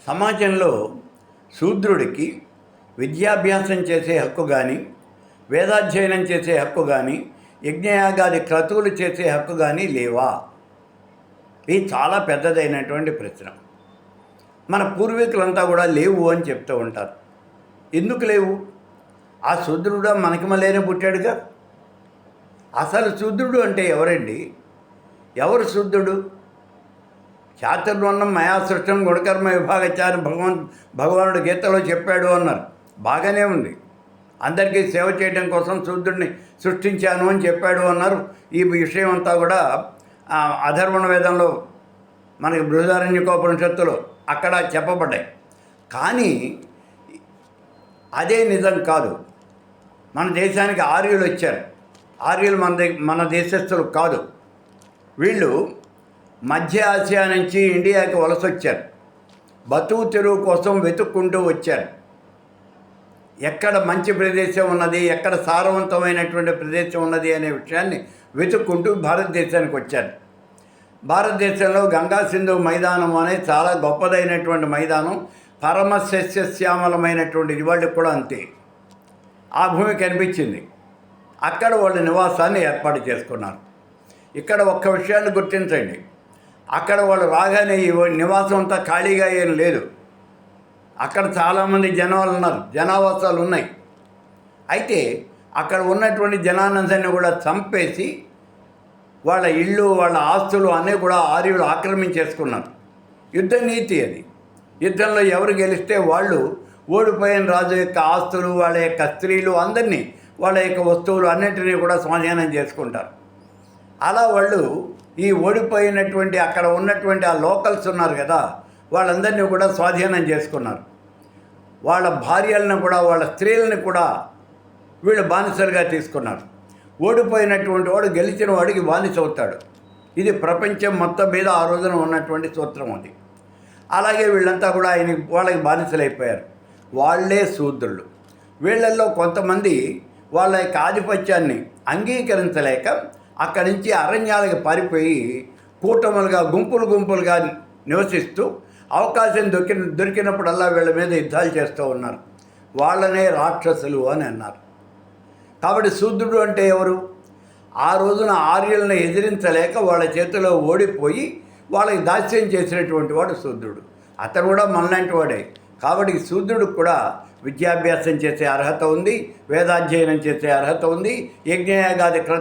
సమాజంలో శూద్రుడికి విద్యాభ్యాసం చేసే హక్కు కానీ, వేదాధ్యయనం చేసే హక్కు కానీ, యజ్ఞయాగాది క్రతువులు చేసే హక్కు కానీ లేవా? ఇది చాలా పెద్దదైనటువంటి ప్రశ్న. మన పూర్వీకులంతా కూడా లేవు అని చెప్తూ ఉంటారు. ఎందుకు లేవు? ఆ శూద్రుడు మనకి మళ్ళీనే పుట్టాడుగా. అసలు శూద్రుడు అంటే ఎవరండి? ఎవరు శూద్రుడు? చాతుర్వర్ణం మయా సృష్టం గుణకర్మ విభాగచారి భగవానుడు గీతలో చెప్పాడు అన్నారు. బాగానే ఉంది. అందరికీ సేవ చేయడం కోసం శూద్రుడిని సృష్టించాను అని చెప్పాడు అన్నారు. ఈ విషయం అంతా కూడా అధర్వణ వేదంలో మనకి బృహదారణ్యకోపనిషత్తులో అక్కడ చెప్పబడ్డాయి. కానీ అదే నిజం కాదు. మన దేశానికి ఆర్యులు వచ్చారు. ఆర్యులు మన దేశస్థులు కాదు. వీళ్ళు మధ్య ఆసియా నుంచి ఇండియాకి వలస వచ్చారు. బతుకు తెరువు కోసం వెతుక్కుంటూ వచ్చారు. ఎక్కడ మంచి ప్రదేశం ఉన్నది, ఎక్కడ సారవంతమైనటువంటి ప్రదేశం ఉన్నది అనే విషయాన్ని వెతుక్కుంటూ భారతదేశానికి వచ్చారు. భారతదేశంలో గంగా సింధు మైదానం అనే చాలా గొప్పదైనటువంటి మైదానం, పరమ సస్యశ్యామలమైనటువంటి వాళ్ళకి కూడా అంతే. ఆ భూమి కనిపించింది. అక్కడ వాళ్ళ నివాసాన్ని ఏర్పాటు చేసుకున్నారు. ఇక్కడ ఒక్క విషయాన్ని గుర్తించండి. అక్కడ వాళ్ళు రాగానే ఈ నివాసం అంతా ఖాళీగా ఏం లేదు. అక్కడ చాలామంది జనాలు ఉన్నారు, జనావాసాలు ఉన్నాయి. అయితే అక్కడ ఉన్నటువంటి జనానందరినీ కూడా చంపేసి వాళ్ళ ఇళ్ళు, వాళ్ళ ఆస్తులు అన్నీ కూడా ఆర్యులు ఆక్రమించేసుకున్నారు. యుద్ధ నీతి అది. యుద్ధంలో ఎవరు గెలిస్తే వాళ్ళు ఓడిపోయిన రాజు యొక్క ఆస్తులు, వాళ్ళ యొక్క స్త్రీలు అందరినీ, వాళ్ళ యొక్క వస్తువులు అన్నింటినీ కూడా స్వాధీనం చేసుకుంటారు. అలా వాళ్ళు ఈ ఓడిపోయినటువంటి అక్కడ ఉన్నటువంటి ఆ లోకల్స్ ఉన్నారు కదా, వాళ్ళందరినీ కూడా స్వాధీనం చేసుకున్నారు. వాళ్ళ భార్యలను కూడా, వాళ్ళ స్త్రీలను కూడా వీళ్ళు బానిసలుగా తీసుకున్నారు. ఓడిపోయినటువంటి వాడు గెలిచిన వాడికి బానిస అవుతాడు. ఇది ప్రపంచం మొత్తం మీద ఆ రోజున ఉన్నటువంటి సూత్రం అది. అలాగే వీళ్ళంతా కూడా వాళ్ళకి బానిసలైపోయారు. వాళ్ళే శూద్రులు. వీళ్ళల్లో కొంతమంది వాళ్ళ యొక్క ఆధిపత్యాన్ని అంగీకరించలేక అక్కడి నుంచి అరణ్యాలకు పారిపోయి కూటములుగా, గుంపులుగా నివసిస్తూ అవకాశం దొరికినప్పుడల్లా వీళ్ళ మీద యుద్ధాలు చేస్తూ ఉన్నారు. వాళ్ళనే రాక్షసులు అని అన్నారు. కాబట్టి శూద్రుడు అంటే ఎవరు? ఆ రోజున ఆర్యులను ఎదిరించలేక వాళ్ళ చేతిలో ఓడిపోయి వాళ్ళకి దాస్యం చేసినటువంటి వాడు శూద్రుడు. అతను కూడా మనలాంటి వాడే. కాబట్టి శూద్రుడికి కూడా విద్యాభ్యాసం చేసే అర్హత ఉంది, వేదాధ్యయనం చేసే అర్హత ఉంది, యజ్ఞయాగాది